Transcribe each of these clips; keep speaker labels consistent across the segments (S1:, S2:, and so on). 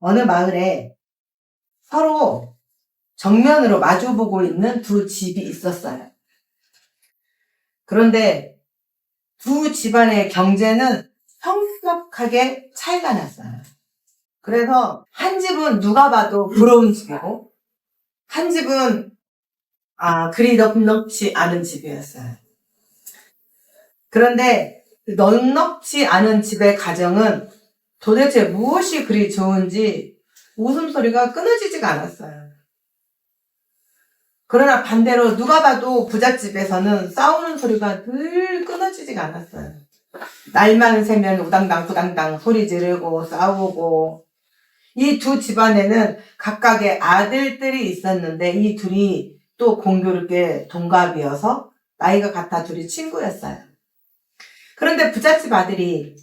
S1: 어느 마을에 서로 정면으로 마주보고 있는 두 집이 있었어요. 그런데 두 집안의 경제는 성격하게 차이가 났어요. 그래서 한 집은 누가 봐도 부러운 집이고 한 집은 그리 넉넉지 않은 집이었어요. 그런데 넉넉지 않은 집의 가정은 도대체 무엇이 그리 좋은지 웃음소리가 끊어지지가 않았어요. 그러나 반대로 누가 봐도 부잣집에서는 싸우는 소리가 늘 끊어지지가 않았어요. 날만 새면 우당당 부당당 소리 지르고 싸우고, 이 두 집안에는 각각의 아들들이 있었는데 이 둘이 또 공교롭게 동갑이어서 나이가 같아 둘이 친구였어요. 그런데 부잣집 아들이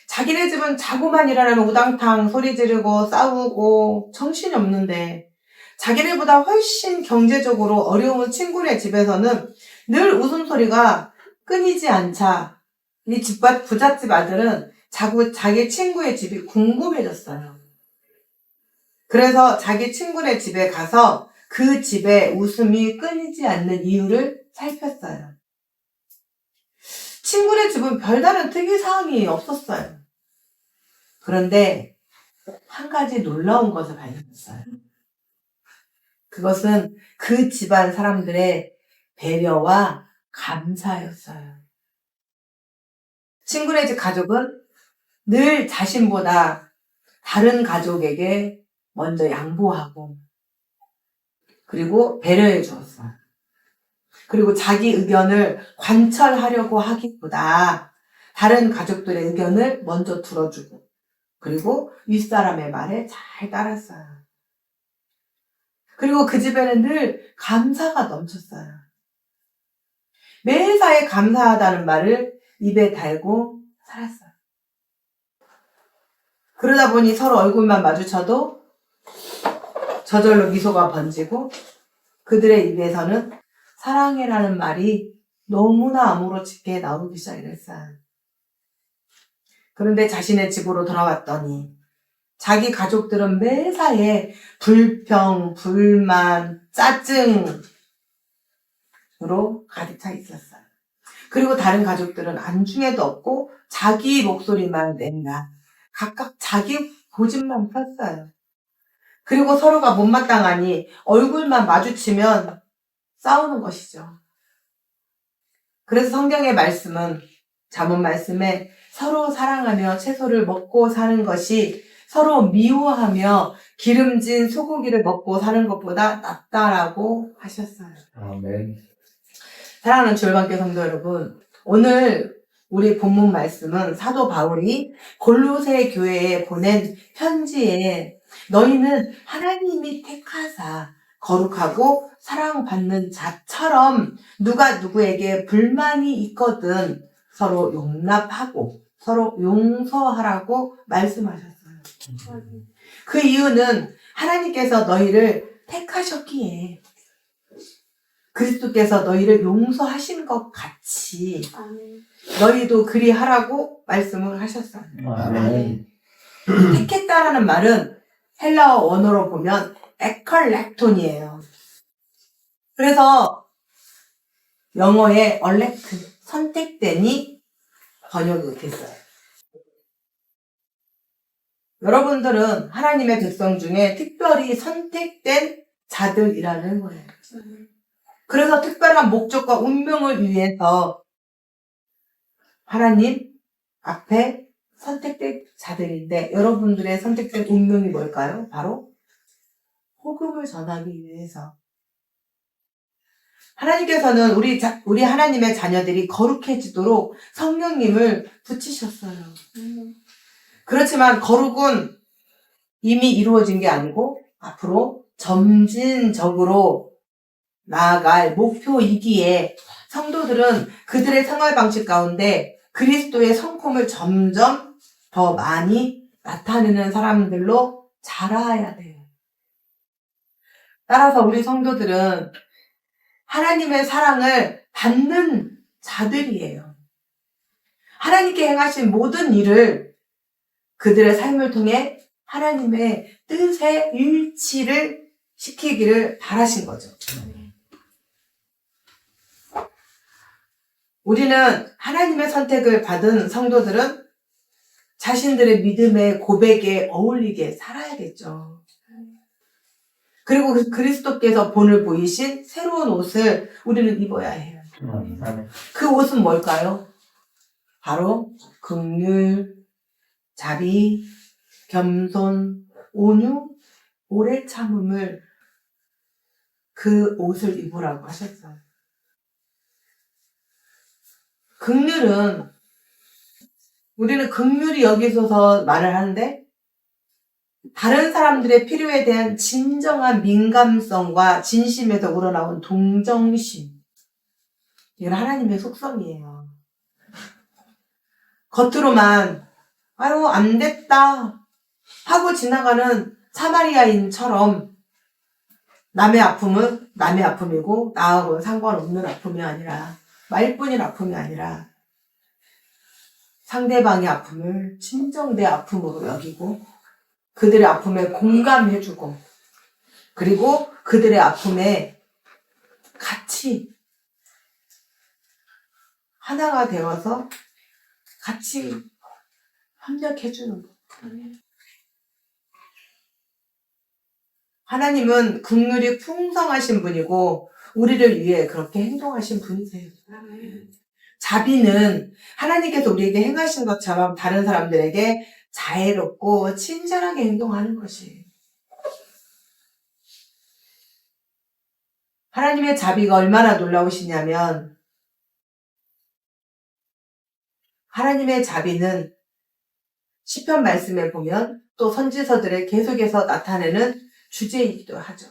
S1: 자기네 집은 자고만 일어나면 우당탕 소리 지르고 싸우고 정신이 없는데 자기네보다 훨씬 경제적으로 어려운 친구네 집에서는 늘 웃음소리가 끊이지 않자 이 부잣집 아들은 자기 친구의 집이 궁금해졌어요. 그래서 자기 친구네 집에 가서 그 집에 웃음이 끊이지 않는 이유를 살폈어요. 친구네 집은 별다른 특이사항이 없었어요. 그런데 한 가지 놀라운 것을 발견했어요. 그것은 그 집안 사람들의 배려와 감사였어요. 친구네 집 가족은 늘 자신보다 다른 가족에게 먼저 양보하고 그리고 배려해 주었어요. 그리고 자기 의견을 관철하려고 하기보다 다른 가족들의 의견을 먼저 들어주고 그리고 윗사람의 말에 잘 따랐어요. 그리고 그 집에는 늘 감사가 넘쳤어요. 매사에 감사하다는 말을 입에 달고 살았어요. 그러다 보니 서로 얼굴만 마주쳐도 저절로 미소가 번지고 그들의 입에서는 사랑해라는 말이 너무나 아무렇지게 나오기 시작했어요. 그런데 자신의 집으로 돌아왔더니 자기 가족들은 매사에 불평, 불만, 짜증으로 가득 차 있었어요. 그리고 다른 가족들은 안중에도 없고 자기 목소리만 낸다. 각각 자기 고집만 폈어요. 그리고 서로가 못마땅하니 얼굴만 마주치면 싸우는 것이죠. 그래서 성경의 말씀은 잠언 말씀에 서로 사랑하며 채소를 먹고 사는 것이 서로 미워하며 기름진 소고기를 먹고 사는 것보다 낫다라고 하셨어요.
S2: 아멘.
S1: 사랑하는 주일반교 성도 여러분, 오늘 우리 본문 말씀은 사도 바울이 골로새 교회에 보낸 편지에 너희는 하나님이 택하사 거룩하고 사랑받는 자처럼 누가 누구에게 불만이 있거든 서로 용납하고 서로 용서하라고 말씀하셨어요. 그 이유는 하나님께서 너희를 택하셨기에 그리스도께서 너희를 용서하신 것 같이 너희도 그리하라고 말씀을 하셨어요.
S2: 아멘.
S1: 택했다라는 말은 헬라어 원어로 보면 에컬렉톤이에요. 그래서 영어의 elect, 선택된이 번역이 됐어요. 여러분들은 하나님의 백성 중에 특별히 선택된 자들이라는 거예요. 그래서 특별한 목적과 운명을 위해서 하나님 앞에 선택된 자들인데 여러분들의 선택된 운명이 뭘까요? 바로 복음을 전하기 위해서. 하나님께서는 우리 하나님의 자녀들이 거룩해지도록 성령님을 붙이셨어요. 그렇지만 거룩은 이미 이루어진 게 아니고 앞으로 점진적으로 나아갈 목표이기에 성도들은 그들의 생활 방식 가운데 그리스도의 성품을 점점 더 많이 나타내는 사람들로 자라야 돼요. 따라서 우리 성도들은 하나님의 사랑을 받는 자들이에요. 하나님께 행하신 모든 일을 그들의 삶을 통해 하나님의 뜻의 일치를 시키기를 바라신 거죠. 우리는 하나님의 선택을 받은 성도들은 자신들의 믿음의 고백에 어울리게 살아야겠죠. 그리고 그리스도께서 본을 보이신 새로운 옷을 우리는 입어야 해요. 그 옷은 뭘까요? 바로 긍휼, 자비, 겸손, 온유, 오래 참음을 그 옷을 입으라고 하셨어요. 긍휼은 우리는 긍휼이 여기서서 말을 하는데 다른 사람들의 필요에 대한 진정한 민감성과 진심에서 우러나온 동정심. 이건 하나님의 속성이에요. 겉으로만 아유 안 됐다 하고 지나가는 사마리아인처럼 남의 아픔은 남의 아픔이고 나하고는 상관없는 아픔이 아니라 말뿐인 아픔이 아니라 상대방의 아픔을 진정 내 아픔으로 여기고 그들의 아픔에 공감해주고 그리고 그들의 아픔에 같이 하나가 되어서 같이 협력해주는 것. 하나님은 긍휼이 풍성하신 분이고 우리를 위해 그렇게 행동하신 분이세요. 자비는 하나님께서 우리에게 행하신 것처럼 다른 사람들에게 자애롭고 친절하게 행동하는 것이에요. 하나님의 자비가 얼마나 놀라우시냐면 하나님의 자비는 시편 말씀에 보면 또 선지서들에 계속해서 나타내는 주제이기도 하죠.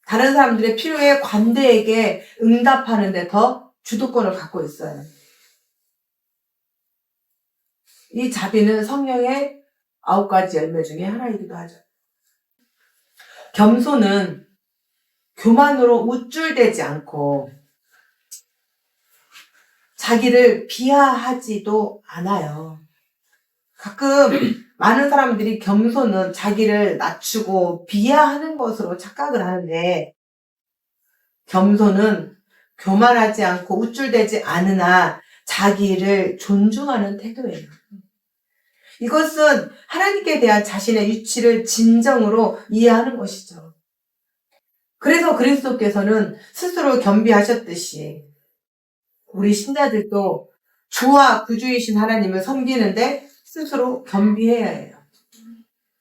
S1: 다른 사람들의 필요에 관대하게 응답하는 데 더 주도권을 갖고 있어요. 이 자비는 성령의 9가지 열매 중에 하나이기도 하죠. 겸손은 교만으로 우쭐대지 않고 자기를 비하하지도 않아요. 가끔 많은 사람들이 겸손은 자기를 낮추고 비하하는 것으로 착각을 하는데 겸손은 교만하지 않고 우쭐대지 않으나 자기를 존중하는 태도예요. 이것은 하나님께 대한 자신의 위치를 진정으로 이해하는 것이죠. 그래서 그리스도께서는 스스로 겸비하셨듯이 우리 신자들도 주와 구주이신 하나님을 섬기는데 스스로 겸비해야 해요.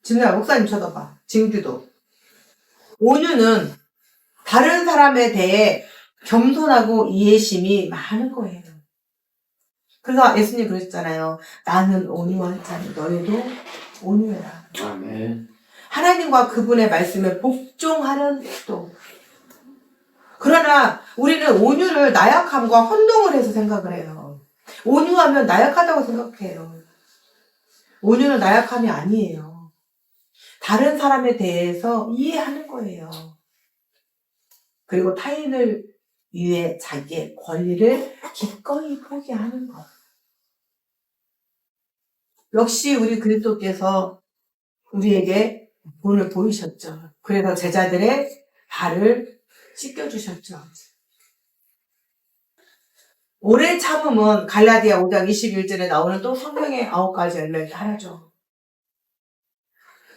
S1: 진우야, 목사님 쳐다봐. 진규도. 온유는 다른 사람에 대해 겸손하고 이해심이 많은 거예요. 그래서 예수님 그러셨잖아요. 나는 온유한 자니 너희도 온유해라.
S2: 아멘.
S1: 하나님과 그분의 말씀에 복종하는 태도. 그러나 우리는 온유를 나약함과 혼동을 해서 생각을 해요. 온유하면 나약하다고 생각해요. 온유는 나약함이 아니에요. 다른 사람에 대해서 이해하는 거예요. 그리고 타인을 위해 자기의 권리를 기꺼이 포기하는 것. 역시 우리 그리스도께서 우리에게 본을 보이셨죠. 그래서 제자들의 발을 씻겨주셨죠. 오래 참음은 갈라디아 5장 21절에 나오는 또 성경의 9가지 열매 중에 하나죠.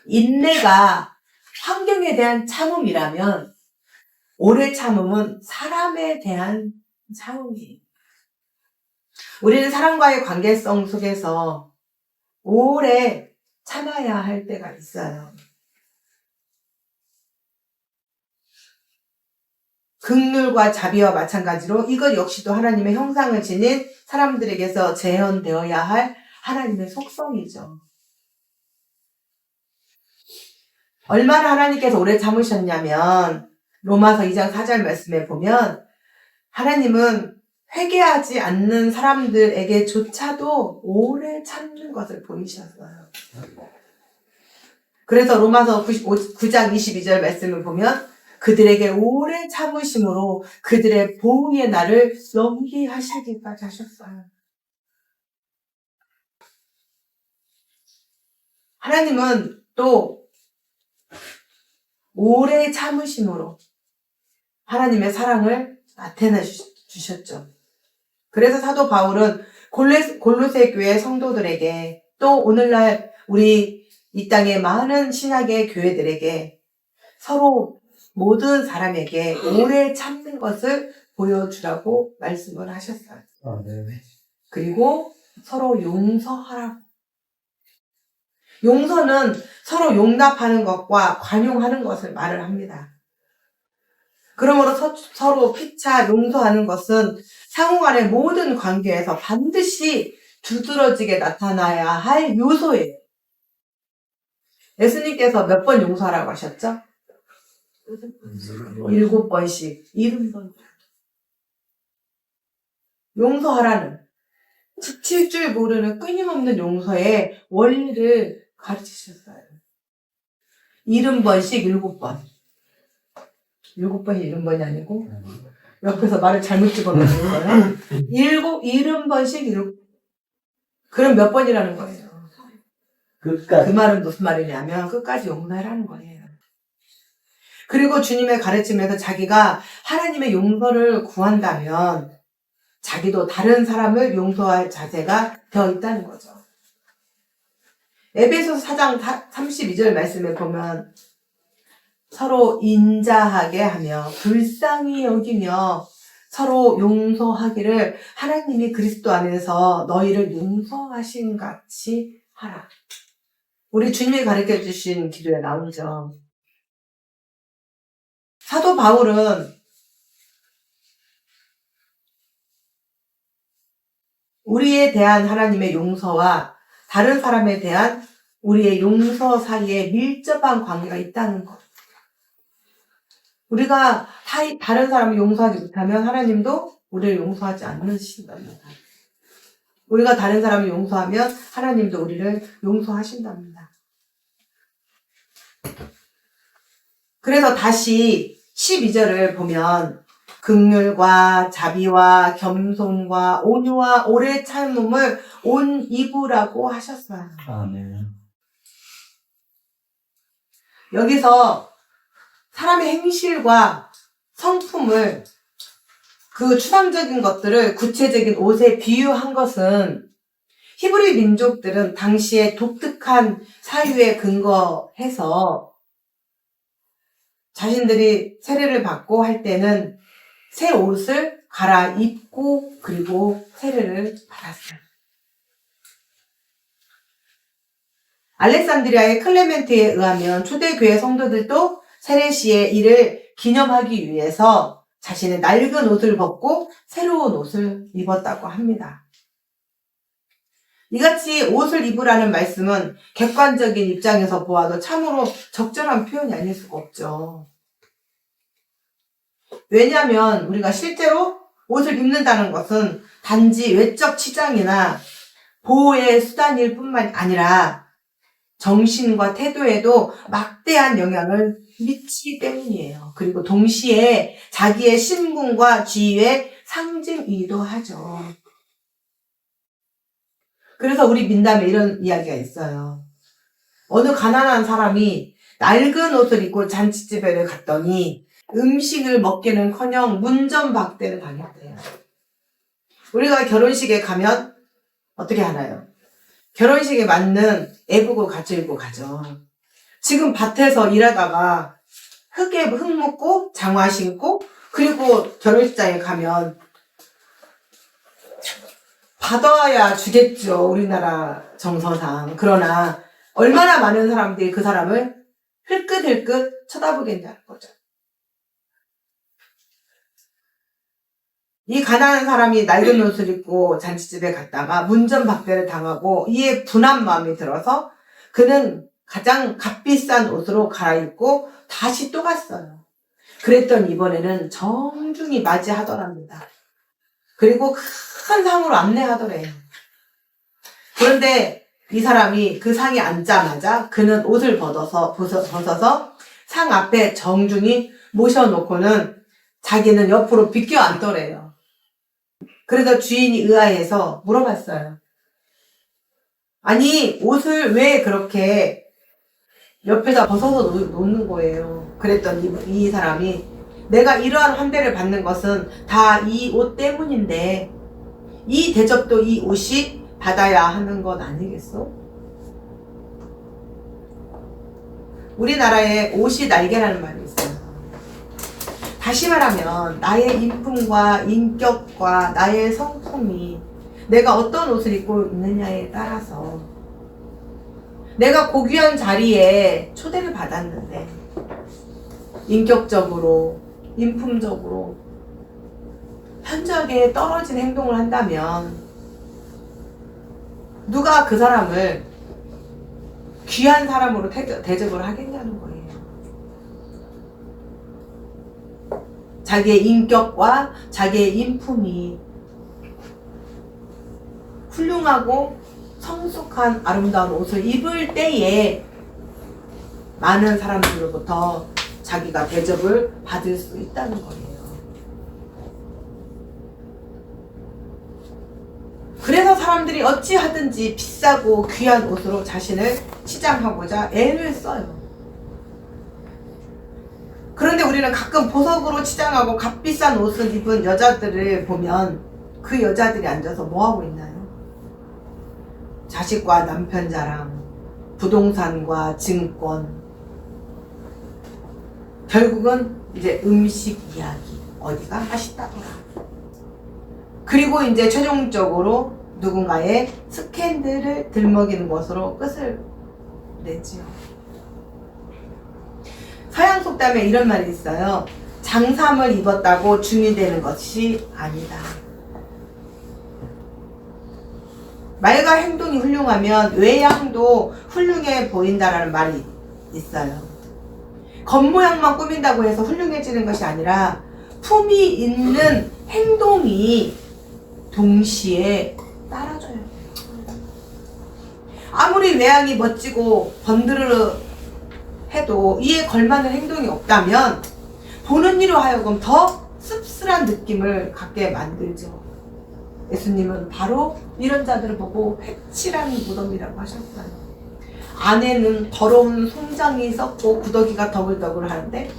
S1: 인내가 환경에 대한 참음이라면 오래 참음은 사람에 대한 참음이에요. 우리는 사람과의 관계성 속에서 오래 참아야 할 때가 있어요. 긍휼과 자비와 마찬가지로 이것 역시도 하나님의 형상을 지닌 사람들에게서 재현되어야 할 하나님의 속성이죠. 얼마나 하나님께서 오래 참으셨냐면 로마서 2장 4절 말씀에 보면 하나님은 회개하지 않는 사람들에게조차도 오래 참는 것을 보이셨어요. 그래서 로마서 9장 22절 말씀을 보면 그들에게 오래 참으심으로 그들의 보응의 날을 연기하시기까지 하셨어요. 하나님은 또 오래 참으심으로 하나님의 사랑을 나타내 주셨죠. 그래서 사도 바울은 골로새 교회 성도들에게 또 오늘날 우리 이 땅의 많은 신약의 교회들에게 서로 모든 사람에게 오래 참는 것을 보여주라고 말씀을 하셨어요.
S2: 네.
S1: 그리고 서로 용서하라고. 용서는 서로 용납하는 것과 관용하는 것을 말을 합니다. 그러므로 서로 피차 용서하는 것은 상호 간의 모든 관계에서 반드시 두드러지게 나타나야 할 요소예요. 예수님께서 몇 번 용서하라고 하셨죠? 7번씩, 70번. 용서하라는, 지칠 줄 모르는 끊임없는 용서의 원리를 가르치셨어요. 70번씩 7번. 7번이 70번이 아니고, 옆에서 말을 잘못 집어넣는 거예요. 70번씩 7번. 그럼 몇 번이라는 거예요? 그 말은 무슨 말이냐면, 끝까지 용서하라는 거예요. 그리고 주님의 가르침에서 자기가 하나님의 용서를 구한다면, 자기도 다른 사람을 용서할 자세가 되어 있다는 거죠. 에베소서 4장 32절 말씀에 보면 서로 인자하게 하며 불쌍히 여기며 서로 용서하기를 하나님이 그리스도 안에서 너희를 용서하신 같이 하라. 우리 주님이 가르쳐 주신 기도에 나오죠. 사도 바울은 우리에 대한 하나님의 용서와 다른 사람에 대한 우리의 용서 사이에 밀접한 관계가 있다는 것. 우리가 다른 사람을 용서하지 못하면 하나님도 우리를 용서하지 않으신답니다. 우리가 다른 사람을 용서하면 하나님도 우리를 용서하신답니다. 그래서 다시 12절을 보면 긍휼과 자비와 겸손과 온유와 오래 참음을 온 이부라고 하셨어요.
S2: 네.
S1: 여기서 사람의 행실과 성품을 그 추상적인 것들을 구체적인 옷에 비유한 것은 히브리 민족들은 당시에 독특한 사유에 근거해서 자신들이 세례를 받고 할 때는 새 옷을 갈아입고 그리고 세례를 받았어요. 알렉산드리아의 클레멘트에 의하면 초대교회 성도들도 세례 시에 이를 기념하기 위해서 자신의 낡은 옷을 벗고 새로운 옷을 입었다고 합니다. 이같이 옷을 입으라는 말씀은 객관적인 입장에서 보아도 참으로 적절한 표현이 아닐 수가 없죠. 왜냐하면 우리가 실제로 옷을 입는다는 것은 단지 외적 치장이나 보호의 수단일 뿐만 아니라 정신과 태도에도 막대한 영향을 미치기 때문이에요. 그리고 동시에 자기의 신분과 지위의 상징이기도 하죠. 그래서 우리 민담에 이런 이야기가 있어요. 어느 가난한 사람이 낡은 옷을 입고 잔치집에 갔더니 음식을 먹기는커녕 문전박대를 당했대요. 우리가 결혼식에 가면 어떻게 하나요? 결혼식에 맞는 애복을 갖추고 가죠. 지금 밭에서 일하다가 흙에 흙 묻고 장화 신고 그리고 결혼식장에 가면 받아야 주겠죠. 우리나라 정서상. 그러나 얼마나 많은 사람들이 그 사람을 흘끗흘끗 쳐다보겠냐는 거죠. 이 가난한 사람이 낡은 옷을 입고 잔치집에 갔다가 문전박대를 당하고 이에 분한 마음이 들어서 그는 가장 값비싼 옷으로 갈아입고 다시 또 갔어요. 그랬더니 이번에는 정중히 맞이하더랍니다. 그리고 큰 상으로 안내하더래요. 그런데 이 사람이 그 상에 앉자마자 그는 옷을 벗어서 상 앞에 정중히 모셔놓고는 자기는 옆으로 비껴 앉더래요. 그래서 주인이 의아해서 물어봤어요. 아니, 옷을 왜 그렇게 옆에다 벗어서 놓는 거예요. 그랬더니 이 사람이 내가 이러한 환대를 받는 것은 다 이 옷 때문인데 이 대접도 이 옷이 받아야 하는 것 아니겠어? 우리나라에 옷이 날개라는 말이 있어요. 다시 말하면 나의 인품과 인격과 나의 성품이 내가 어떤 옷을 입고 있느냐에 따라서 내가 고귀한 자리에 초대를 받았는데 인격적으로 인품적으로 현저하게 떨어진 행동을 한다면 누가 그 사람을 귀한 사람으로 대접을 하겠냐는 거예요. 자기의 인격과 자기의 인품이 훌륭하고 성숙한 아름다운 옷을 입을 때에 많은 사람들로부터 자기가 대접을 받을 수 있다는 거예요. 그래서 사람들이 어찌하든지 비싸고 귀한 옷으로 자신을 치장하고자 애를 써요. 그런데 우리는 가끔 보석으로 치장하고 값비싼 옷을 입은 여자들을 보면 그 여자들이 앉아서 뭐하고 있나요? 자식과 남편 자랑, 부동산과 증권, 결국은 이제 음식 이야기, 어디가 맛있다더라. 그리고 이제 최종적으로 누군가의 스캔들을 들먹이는 것으로 끝을 내지요. 서양 속담에 이런 말이 있어요. 장삼을 입었다고 중이 되는 것이 아니다. 말과 행동이 훌륭하면 외양도 훌륭해 보인다라는 말이 있어요. 겉모양만 꾸민다고 해서 훌륭해지는 것이 아니라 품이 있는 행동이 동시에 따라줘요. 아무리 외양이 멋지고 번드르르 해도 이에 걸맞는 행동이 없다면 보는 이로 하여금 더 씁쓸한 느낌을 갖게 만들죠. 예수님은 바로 이런 자들을 보고 회칠한 무덤이라고 하셨어요. 안에는 더러운 송장이 썩고 구더기가 더글더글 하는데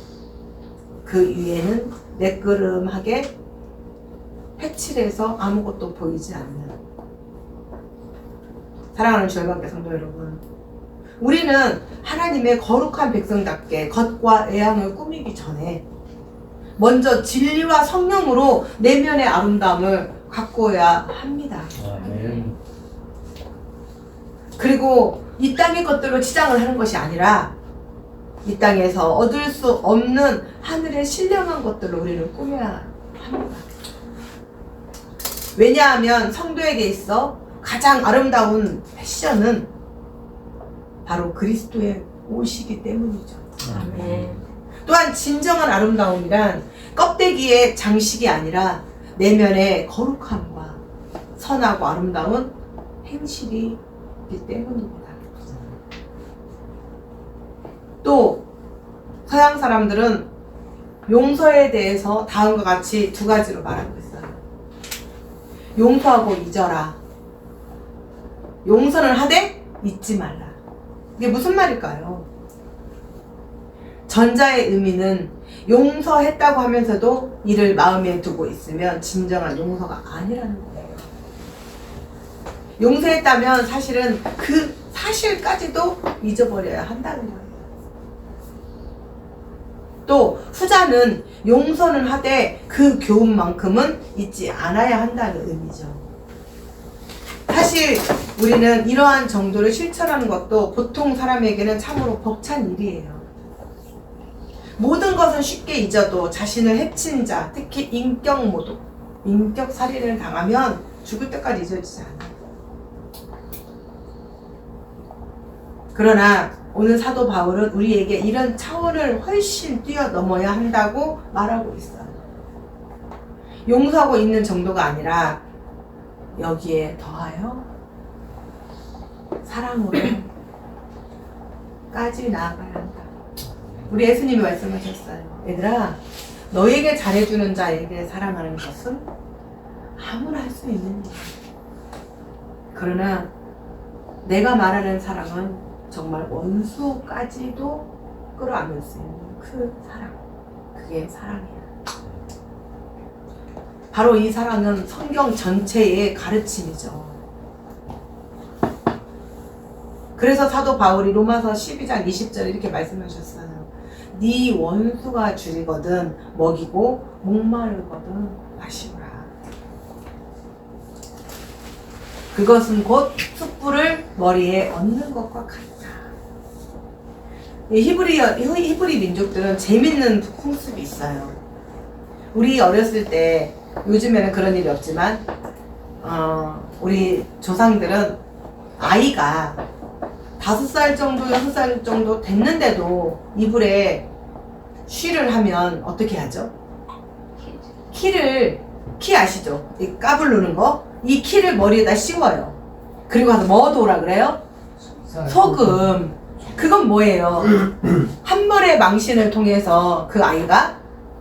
S1: 그 위에는 매끄름하게 회칠해서 아무것도 보이지 않는. 사랑하는 주일반교 성도 여러분, 우리는 하나님의 거룩한 백성답게 겉과 외양을 꾸미기 전에 먼저 진리와 성령으로 내면의 아름다움을 가꾸어야 합니다.
S2: 아멘.
S1: 그리고 이 땅의 것들로 치장을 하는 것이 아니라 이 땅에서 얻을 수 없는 하늘의 신령한 것들로 우리를 꾸며야 합니다. 왜냐하면 성도에게 있어 가장 아름다운 패션은 바로 그리스도의 옷이기 때문이죠.
S2: 아멘.
S1: 또한 진정한 아름다움이란 껍데기의 장식이 아니라 내면의 거룩함과 선하고 아름다운 행실이기 때문입니다. 또 서양 사람들은 용서에 대해서 다음과 같이 두 가지로 말하고 있어요. 용서하고 잊어라. 용서는 하되 잊지 말라. 이게 무슨 말일까요? 전자의 의미는 용서했다고 하면서도 이를 마음에 두고 있으면 진정한 용서가 아니라는 거예요. 용서했다면 사실은 그 사실까지도 잊어버려야 한다는 거예요. 또 후자는 용서는 하되 그 교훈만큼은 잊지 않아야 한다는 의미죠. 사실 우리는 이러한 정도를 실천하는 것도 보통 사람에게는 참으로 벅찬 일이에요. 모든 것은 쉽게 잊어도 자신을 해친 자, 특히 인격 모독, 인격 살인을 당하면 죽을 때까지 잊어지지 않아요. 그러나 오늘 사도 바울은 우리에게 이런 차원을 훨씬 뛰어넘어야 한다고 말하고 있어요. 용서하고 있는 정도가 아니라 여기에 더하여 사랑으로 까지 나아가야 한다. 우리 예수님이 말씀하셨어요. 얘들아, 너에게 잘해주는 자에게 사랑하는 것은 아무나 할 수 있는 일이야. 그러나 내가 말하는 사랑은 정말 원수까지도 끌어안을 수 있는 그 사랑. 그게 사랑이야. 바로 이 사랑은 성경 전체의 가르침이죠. 그래서 사도 바울이 로마서 12장 20절에 이렇게 말씀하셨어요. 네 원수가 줄이거든 먹이고 목마르거든 마시라. 그것은 곧 숯불을 머리에 얹는 것과 같다. 히브리 민족들은 재밌는 풍습이 있어요. 우리 어렸을 때, 요즘에는 그런 일이 없지만 우리 조상들은 아이가 5살 정도, 6살 정도 됐는데도 이불에 쉬를 하면 어떻게 하죠? 키 아시죠? 이 까불 누는 거? 이 키를 머리에다 씌워요. 그리고 가서 뭐 도라 그래요? 소금. 그건 뭐예요? 한 벌의 망신을 통해서 그 아이가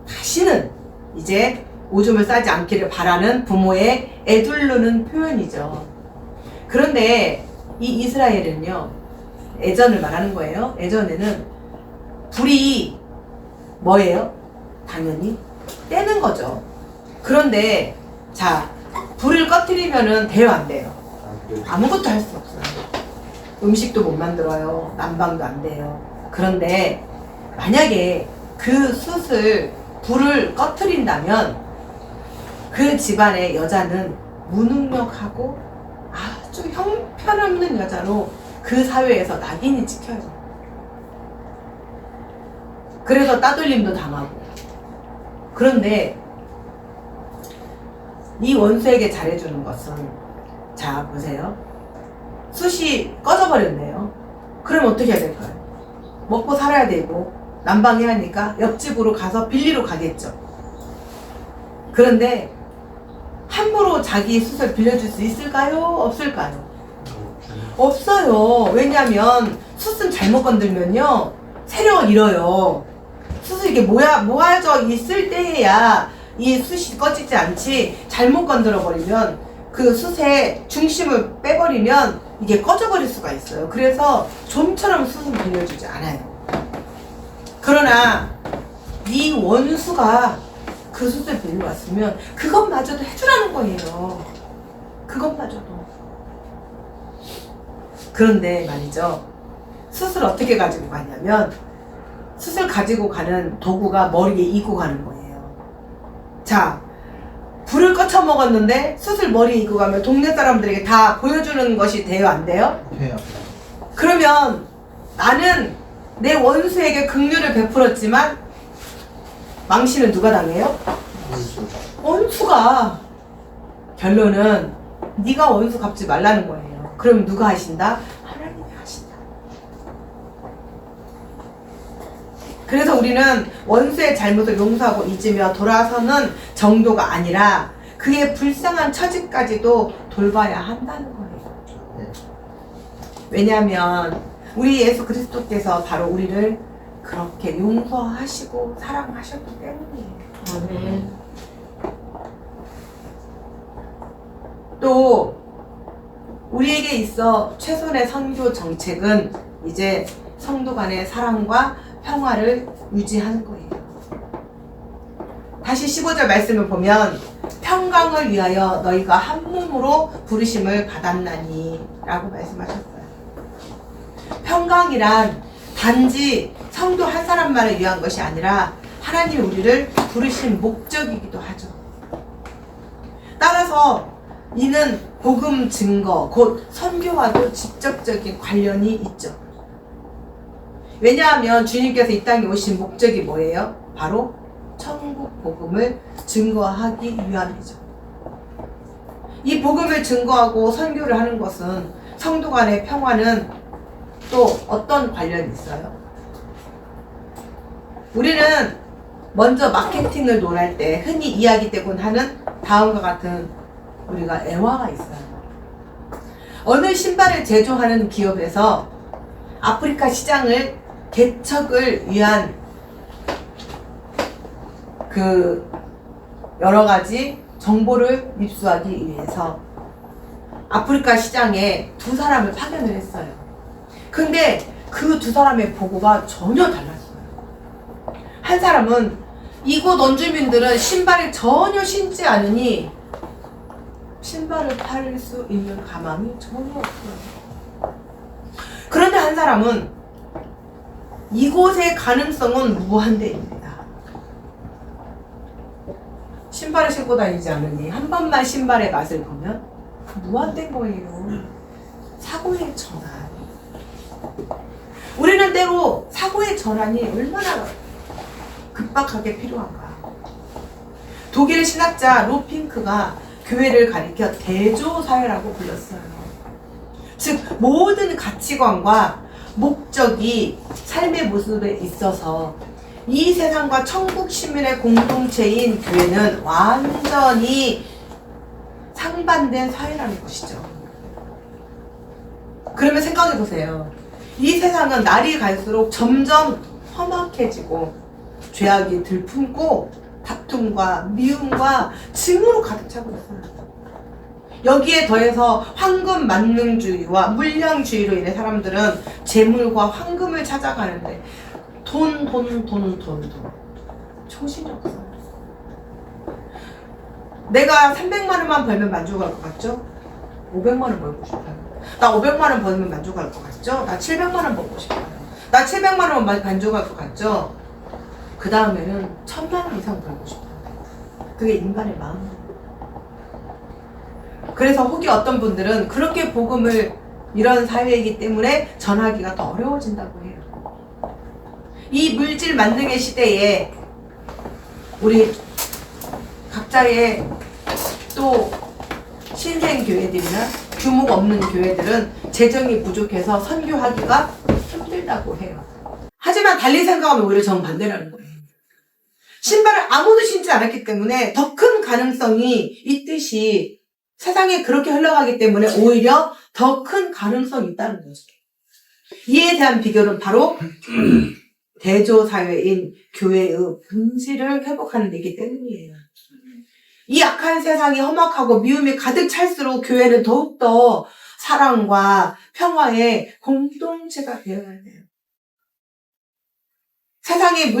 S1: 다시는 이제 오줌을 싸지 않기를 바라는 부모의 애둘르는 표현이죠. 그런데 이 이스라엘은요, 예전을 말하는 거예요. 예전에는 불이 뭐예요? 당연히 떼는 거죠. 그런데 자, 불을 꺼뜨리면은 돼요, 안 돼요? 아무것도 할 수 없어요. 음식도 못 만들어요. 난방도 안 돼요. 그런데 만약에 그 숯을 불을 꺼뜨린다면 그 집안의 여자는 무능력하고 아주 형편없는 여자로 그 사회에서 낙인이 찍혀요. 그래서 따돌림도 당하고. 그런데 이 원수에게 잘해주는 것은, 자 보세요. 숯이 꺼져버렸네요. 그럼 어떻게 해야 될까요? 먹고 살아야 되고 난방해야 하니까 옆집으로 가서 빌리러 가겠죠. 그런데 함부로 자기 숯을 빌려줄 수 있을까요? 없을까요? 없어요. 왜냐하면 숯은 잘못 건들면요 세력을 잃어요. 숯을 이렇게 모아져 있을 때에야 이 숯이 꺼지지 않지, 잘못 건드려 버리면 그 숯의 중심을 빼버리면 이게 꺼져버릴 수가 있어요. 그래서 좀처럼 숯은 빌려주지 않아요. 그러나 이 원수가 그 숯을 빌려왔으면 그것마저도 해주라는 거예요. 그것마저도. 그런데 말이죠, 숯을 어떻게 가지고 가냐면, 숯을 가지고 가는 도구가 머리에 이고 가는 거예요. 자, 불을 꺼쳐 먹었는데 숯을 머리에 이고 가면 동네 사람들에게 다 보여주는 것이 돼요, 안 돼요?
S2: 돼요.
S1: 그러면 나는 내 원수에게 긍휼을 베풀었지만 망신은 누가 당해요? 원수가. 결론은 네가 원수 갚지 말라는 거예요. 그럼 누가 하신다? 하나님이 하신다. 그래서 우리는 원수의 잘못을 용서하고 잊으며 돌아서는 정도가 아니라 그의 불쌍한 처지까지도 돌봐야 한다는 거예요. 왜냐하면 우리 예수 그리스도께서 바로 우리를 그렇게 용서하시고 사랑하셨기 때문이에요.
S3: 아멘.
S1: 또 우리에게 있어 최선의 선교 정책은 이제 성도 간의 사랑과 평화를 유지하는 거예요. 다시 15절 말씀을 보면, 평강을 위하여 너희가 한 몸으로 부르심을 받았나니 라고 말씀하셨어요. 평강이란 단지 성도 한 사람만을 위한 것이 아니라 하나님이 우리를 부르신 목적이기도 하죠. 따라서 이는 복음 증거, 곧 선교와도 직접적인 관련이 있죠. 왜냐하면 주님께서 이 땅에 오신 목적이 뭐예요? 바로 천국 복음을 증거하기 위함이죠. 이 복음을 증거하고 선교를 하는 것은 성도 간의 평화는 또 어떤 관련이 있어요? 우리는 먼저 마케팅을 논할 때 흔히 이야기되곤 하는 다음과 같은 우리가 애화가 있어요. 어느 신발을 제조하는 기업에서 아프리카 시장을 개척을 위한 그 여러 가지 정보를 입수하기 위해서 아프리카 시장에 2 사람을 파견을 했어요. 근데 그 두 사람의 보고가 전혀 달랐어요. 한 사람은 이곳 원주민들은 신발을 전혀 신지 않으니 신발을 팔 수 있는 가망이 전혀 없어요. 그런데 한 사람은 이곳의 가능성은 무한대입니다. 신발을 신고 다니지 않으니 한 번만 신발의 맛을 보면 무한대인 거예요. 사고의 전환. 우리는 때로 사고의 전환이 얼마나 급박하게 필요한가. 독일 신학자 로핑크가 교회를 가리켜 대조사회라고 불렀어요. 즉 모든 가치관과 목적이 삶의 모습에 있어서 이 세상과 천국 시민의 공동체인 교회는 완전히 상반된 사회라는 것이죠. 그러면 생각해 보세요. 이 세상은 날이 갈수록 점점 험악해지고 죄악이 들품고 다툼과 미움과 증오로 가득 차고 있어요. 여기에 더해서 황금 만능주의와 물량주의로 인해 사람들은 재물과 황금을 찾아가는데 돈. 정신이 없어요. 내가 300만 원만 벌면 만족할 것 같죠? 500만 원 벌고 싶어요. 나 500만 원 벌면 만족할 것 같죠? 나 700만 원 벌고 싶어요. 나 700만 원 만족할 것 같죠? 그 다음에는 1000만 원 이상 벌고 싶어요. 그게 인간의 마음이에요. 그래서 혹이 어떤 분들은 그렇게 복음을 이런 사회이기 때문에 전하기가 더 어려워진다고 해요. 이 물질 만능의 시대에 우리 각자의 또 신생교회들이나 규모가 없는 교회들은 재정이 부족해서 선교하기가 힘들다고 해요. 하지만 달리 생각하면 오히려 정반대라는 거예요. 신발을 아무도 신지 않았기 때문에 더 큰 가능성이 있듯이 세상에 그렇게 흘러가기 때문에 오히려 더 큰 가능성이 있다는 거죠. 이에 대한 비결은 바로 대조사회인 교회의 본질을 회복하는 데이기 때문이에요. 이 악한 세상이 험악하고 미움이 가득 찰수록 교회는 더욱더 사랑과 평화의 공동체가 되어야 돼요. 세상이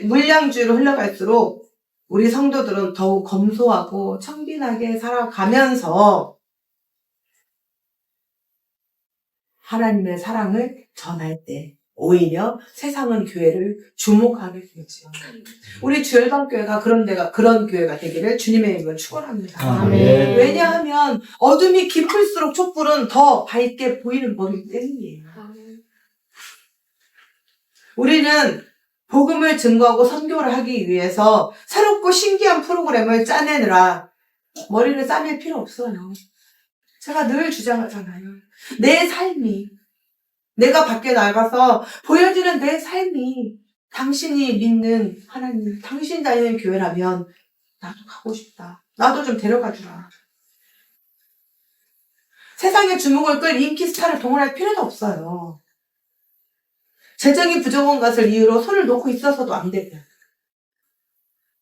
S1: 물량주의로 흘러갈수록 우리 성도들은 더욱 검소하고 청빈하게 살아가면서 하나님의 사랑을 전할 때 오히려 세상은 교회를 주목하게 되죠. 우리 주열방교회가 그런 교회가 되기를 주님의 이름으로 축원합니다.
S2: 아멘.
S1: 왜냐하면 어둠이 깊을수록 촛불은 더 밝게 보이는 법이기 때문이에요. 우리는 복음을 증거하고 선교를 하기 위해서 새롭고 신기한 프로그램을 짜내느라 머리를 싸맬 필요 없어요. 제가 늘 주장하잖아요. 내 삶이, 내가 밖에 나가서 보여지는 내 삶이 당신이 믿는 하나님, 당신 다니는 교회라면 나도 가고 싶다. 나도 좀 데려가 주라. 세상의 주목을 끌 인기 스타를 동원할 필요도 없어요. 재정이 부족한 것을 이유로 손을 놓고 있어서도 안 되고.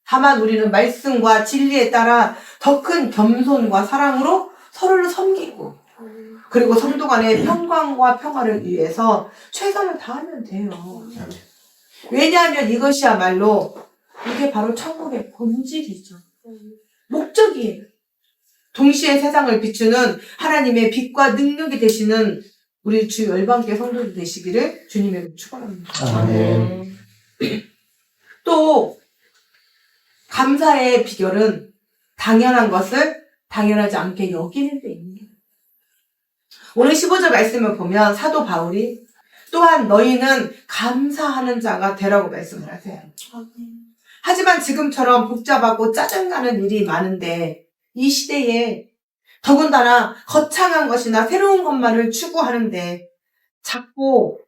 S1: 다만 우리는 말씀과 진리에 따라 더 큰 겸손과 사랑으로 서로를 섬기고 그리고 성도 간의 평강과 평화를 위해서 최선을 다하면 돼요. 왜냐하면 이것이야말로 이게 바로 천국의 본질이죠. 목적이에요. 동시에 세상을 비추는 하나님의 빛과 능력이 되시는 우리 주 열방교회 성도들 되시기를 주님의 축원합니다.
S2: 아멘.
S1: 또 감사의 비결은 당연한 것을 당연하지 않게 여기는 데 있는 거예요. 오늘 15절 말씀을 보면 사도 바울이 또한 너희는 감사하는 자가 되라고 말씀을 하세요. 하지만 지금처럼 복잡하고 짜증나는 일이 많은데 이 시대에 더군다나 거창한 것이나 새로운 것만을 추구하는데 작고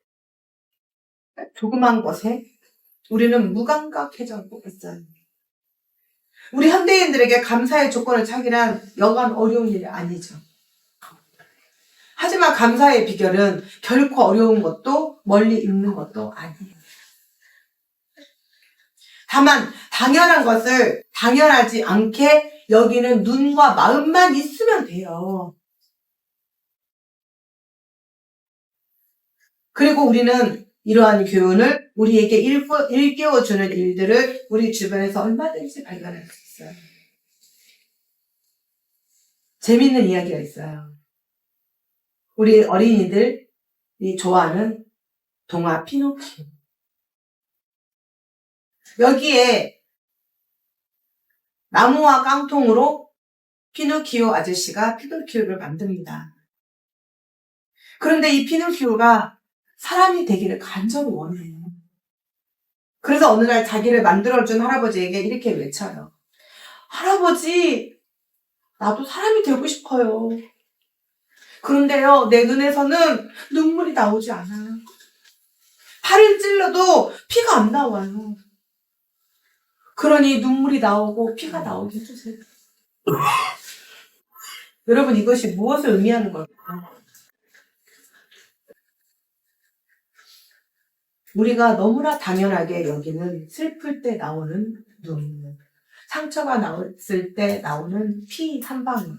S1: 조그만 것에 우리는 무감각해지고 있어요. 우리 현대인들에게 감사의 조건을 찾기란 여간 어려운 일이 아니죠. 하지만 감사의 비결은 결코 어려운 것도 멀리 있는 것도 아니에요. 다만 당연한 것을 당연하지 않게 여기는 눈과 마음만 있으면 돼요. 그리고 우리는 이러한 교훈을 우리에게 일깨워주는 일들을 우리 주변에서 얼마든지 발견할 수 있어요. 재밌는 이야기가 있어요. 우리 어린이들이 좋아하는 동화 피노키오. 여기에 나무와 깡통으로 피노키오 아저씨가 피노키오를 만듭니다. 그런데 이 피노키오가 사람이 되기를 간절히 원해요. 그래서 어느 날 자기를 만들어준 할아버지에게 이렇게 외쳐요. 할아버지, 나도 사람이 되고 싶어요. 그런데요, 내 눈에서는 눈물이 나오지 않아요. 팔을 찔러도 피가 안 나와요. 그러니 눈물이 나오고 피가 나오게 해주세요. 여러분, 이것이 무엇을 의미하는 걸까요? 우리가 너무나 당연하게 여기는 슬플 때 나오는 눈물, 상처가 났을 때 나오는 피 한 방울.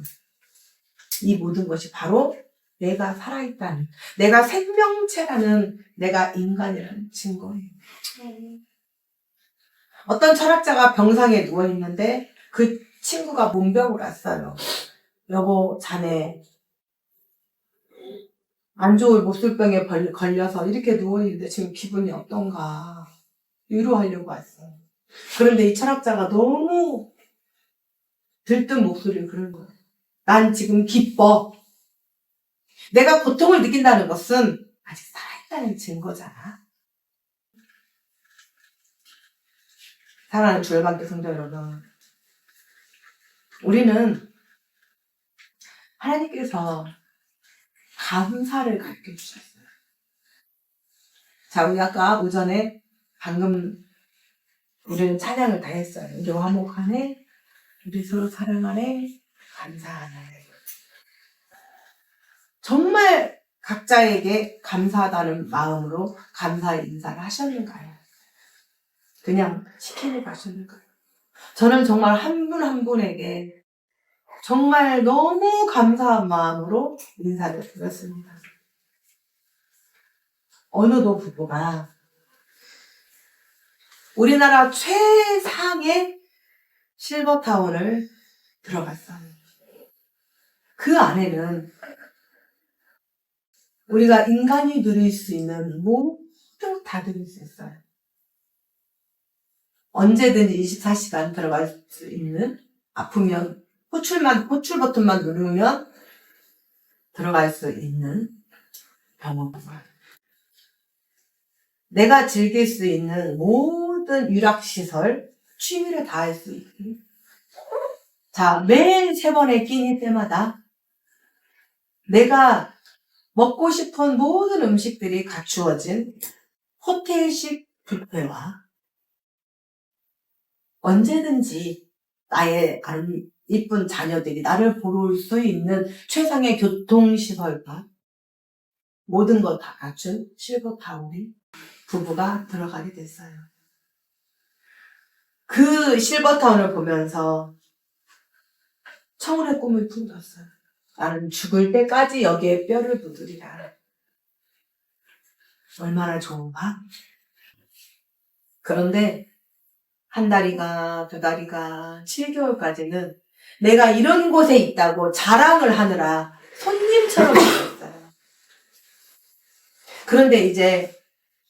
S1: 이 모든 것이 바로 내가 살아있다는, 내가 생명체라는, 내가 인간이라는 증거예요. 어떤 철학자가 병상에 누워있는데 그 친구가 문병을 왔어요. 여보, 자네 안 좋을 못술병에 걸려서 이렇게 누워있는데 지금 기분이 어떤가 위로하려고 왔어요. 그런데 이 철학자가 너무 들뜬 목소리를 그런 거예요. 난 지금 기뻐. 내가 고통을 느낀다는 것은 아직 살아있다는 증거잖아. 사랑하는 주일반교 성도 여러분, 우리는 하나님께서 감사를 가르쳐 주셨어요. 자, 우리 아까 오전에 방금 우리는 찬양을 다 했어요. 우리 화목하네, 우리 서로 사랑하네, 감사하네. 정말 각자에게 감사하다는 마음으로 감사의 인사를 하셨는가요? 그냥 시키고 가셨는가요? 저는 정말 한 분 한 분에게 정말 너무 감사한 마음으로 인사를 드렸습니다. 어느도 부부가 우리나라 최상의 실버타운을 들어갔어요. 그 안에는 우리가 인간이 누릴 수 있는 모든 다 누릴 수 있어요. 언제든지 24시간 들어갈 수 있는, 아프면 호출 버튼만 누르면 들어갈 수 있는 병원. 내가 즐길 수 있는 모든 유락시설, 취미를 다 할 수 있는. 자, 매일 3번의 끼니 때마다 내가 먹고 싶은 모든 음식들이 갖추어진 호텔식 뷔페와 언제든지 나의 이쁜 자녀들이 나를 볼 수 있는 최상의 교통시설과 모든 것 다 갖춘 실버타운에 부부가 들어가게 됐어요. 그 실버타운을 보면서 청혼의 꿈을 품었어요. 나는 죽을 때까지 여기에 뼈를 묻으리라. 얼마나 좋은가? 그런데 한 달이가, 2달이가, 7개월까지는 내가 이런 곳에 있다고 자랑을 하느라 손님처럼 지냈어요. 그런데 이제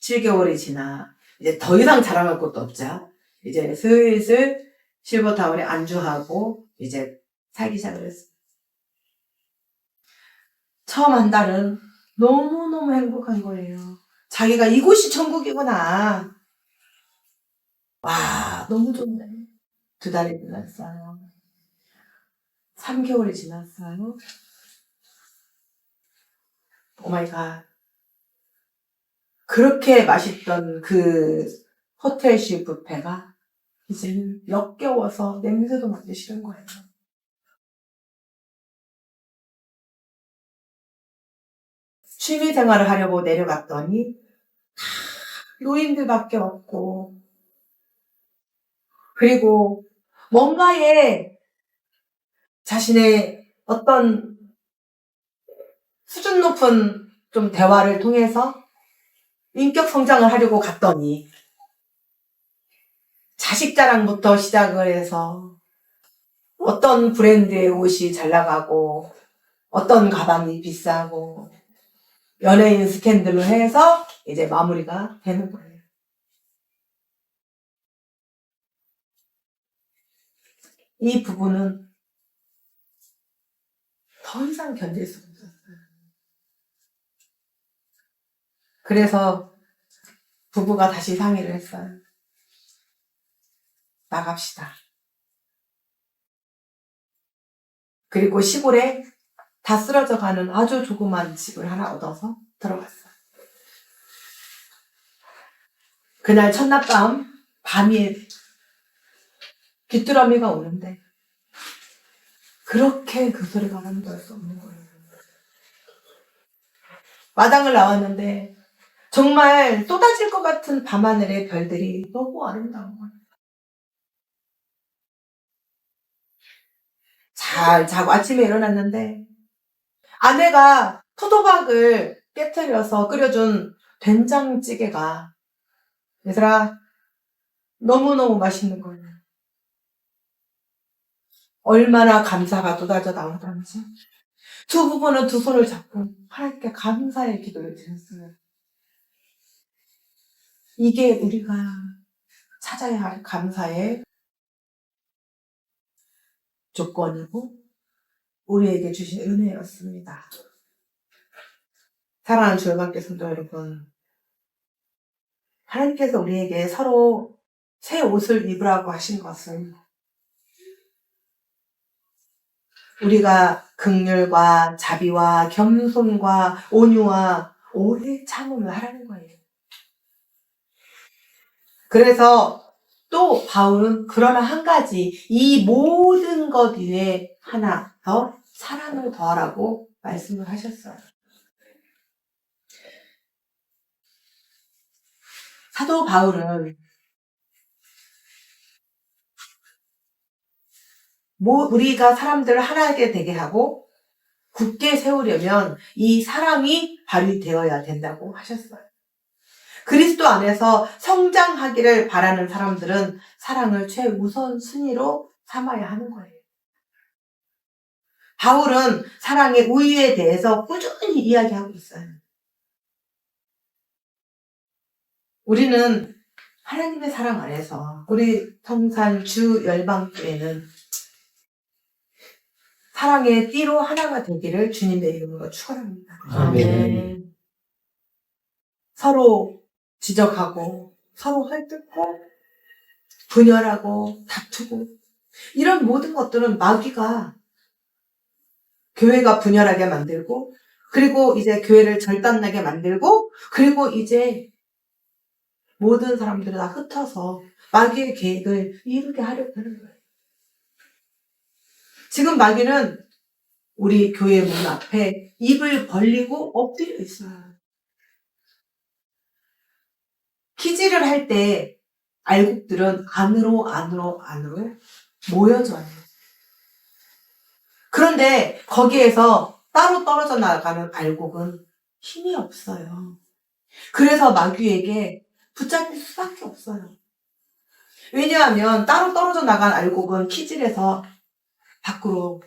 S1: 7개월이 지나 이제 더 이상 자랑할 것도 없죠. 이제 슬슬 실버타운에 안주하고 이제 살기 시작을 했어요. 처음 한 달은 너무너무 행복한 거예요. 자기가 이곳이 천국이구나. 와, 너무 좋네. 2달이 지났어요. 3개월이 지났어요. 오마이갓. 그렇게 맛있던 그 호텔식 뷔페가 이제는 역겨워서 냄새도 맡기 싫은 거예요. 취미 생활을 하려고 내려갔더니 노인들밖에 없고, 그리고 뭔가에 자신의 어떤 수준 높은 좀 대화를 통해서 인격 성장을 하려고 갔더니 자식 자랑부터 시작을 해서 어떤 브랜드의 옷이 잘 나가고 어떤 가방이 비싸고 연예인 스캔들로 해서 이제 마무리가 되는 거예요. 이 부부는 더 이상 견딜 수 없었어요. 그래서 부부가 다시 상의를 했어요. 나갑시다. 그리고 시골에 다 쓰러져가는 아주 조그만 집을 하나 얻어서 들어갔어요. 그날 첫날 밤에 귀뚜라미가 오는데 그렇게 그 소리가 남도할 수 없는 거예요. 마당을 나왔는데 정말 쏟아질 것 같은 밤하늘의 별들이 너무 아름다운 거예요. 잘 자고 아침에 일어났는데 아내가 포도박을 깨트려서 끓여준 된장찌개가 얘들아 너무너무 맛있는 거예요. 얼마나 감사가 쏟아져 나오던지 두 부부는 두 손을 잡고 하나님께 감사의 기도를 드렸어요. 이게 우리가 찾아야 할 감사의 조건이고 우리에게 주신 은혜였습니다. 사랑하는 주 열방교회 성도 여러분, 하나님께서 우리에게 서로 새 옷을 입으라고 하신 것은 우리가 긍휼과 자비와 겸손과 온유와 오래 참음을 하라는 거예요. 그래서 또 바울은 그러나 한 가지, 이 모든 것 위에 하나 더 사랑을 더하라고 말씀을 하셨어요. 사도 바울은 우리가 사람들을 하나게 되게 하고 굳게 세우려면 이 사랑이 발휘되어야 된다고 하셨어요. 그리스도 안에서 성장하기를 바라는 사람들은 사랑을 최우선 순위로 삼아야 하는 거예요. 바울은 사랑의 우위에 대해서 꾸준히 이야기하고 있어요. 우리는 하나님의 사랑 안에서 우리 성산 주 열방교회는 사랑의 띠로 하나가 되기를 주님의 이름으로 축원합니다.
S2: 아멘.
S1: 서로 지적하고 서로 헐뜯고 분열하고 다투고 이런 모든 것들은 마귀가 교회가 분열하게 만들고 그리고 이제 교회를 절단나게 만들고 그리고 이제 모든 사람들이 다 흩어서 마귀의 계획을 이루게 하려고 하는 거예요. 지금 마귀는 우리 교회 문 앞에 입을 벌리고 엎드려 있어요. 키질을 할 때 알곡들은 안으로 모여져요. 그런데 거기에서 따로 떨어져 나가는 알곡은 힘이 없어요. 그래서 마귀에게 붙잡힐 수밖에 없어요. 왜냐하면 따로 떨어져 나간 알곡은 키질에서 밖으로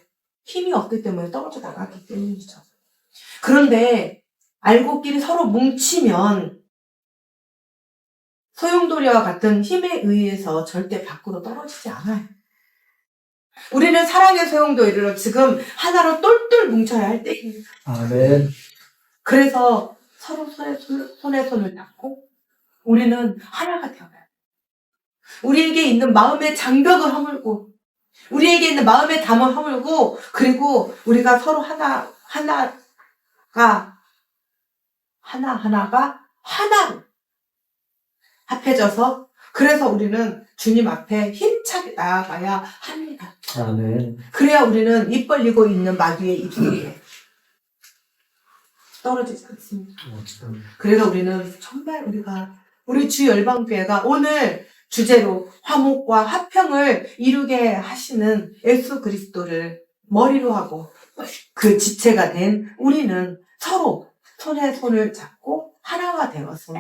S1: 힘이 없기 때문에 떨어져 나가기 때문이죠. 그런데 알곡끼리 서로 뭉치면 소용돌이와 같은 힘에 의해서 절대 밖으로 떨어지지 않아요. 우리는 사랑의 소용돌이로 지금 하나로 똘똘 뭉쳐야 할 때입니다.
S2: 아멘.
S1: 그래서 서로 손에 손을 잡고 우리는 하나가 되어야 해요. 우리에게 있는 마음의 장벽을 허물고 우리에게 있는 마음의 담을 허물고 그리고 우리가 서로 하나가 하나로 합해져서 그래서 우리는 주님 앞에 힘차게 나아가야 합니다.
S2: 아멘.
S1: 그래야 우리는 입 벌리고 있는 마귀의 입술에 떨어지지 않습니다. 그래서 우리는 정말 우리 주 열방교회가 오늘 주제로 화목과 화평을 이루게 하시는 예수 그리스도를 머리로 하고 그 지체가 된 우리는 서로 손에 손을 잡고 하나가 되어서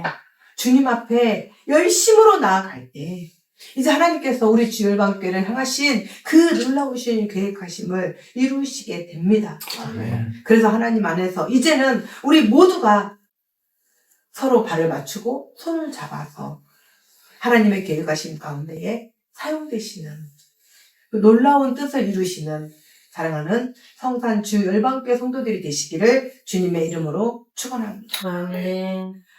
S1: 주님 앞에 열심으로 나아갈 때 이제 하나님께서 우리 주일반교회를 향하신 그 놀라우신 계획하심을 이루시게 됩니다.
S2: 아멘.
S1: 그래서 하나님 안에서 이제는 우리 모두가 서로 발을 맞추고 손을 잡아서 하나님의 계획하심 가운데에 사용되시는 그 놀라운 뜻을 이루시는 사랑하는 성산 주일반교회 성도들이 되시기를 주님의 이름으로 축원합니다.
S3: 아멘.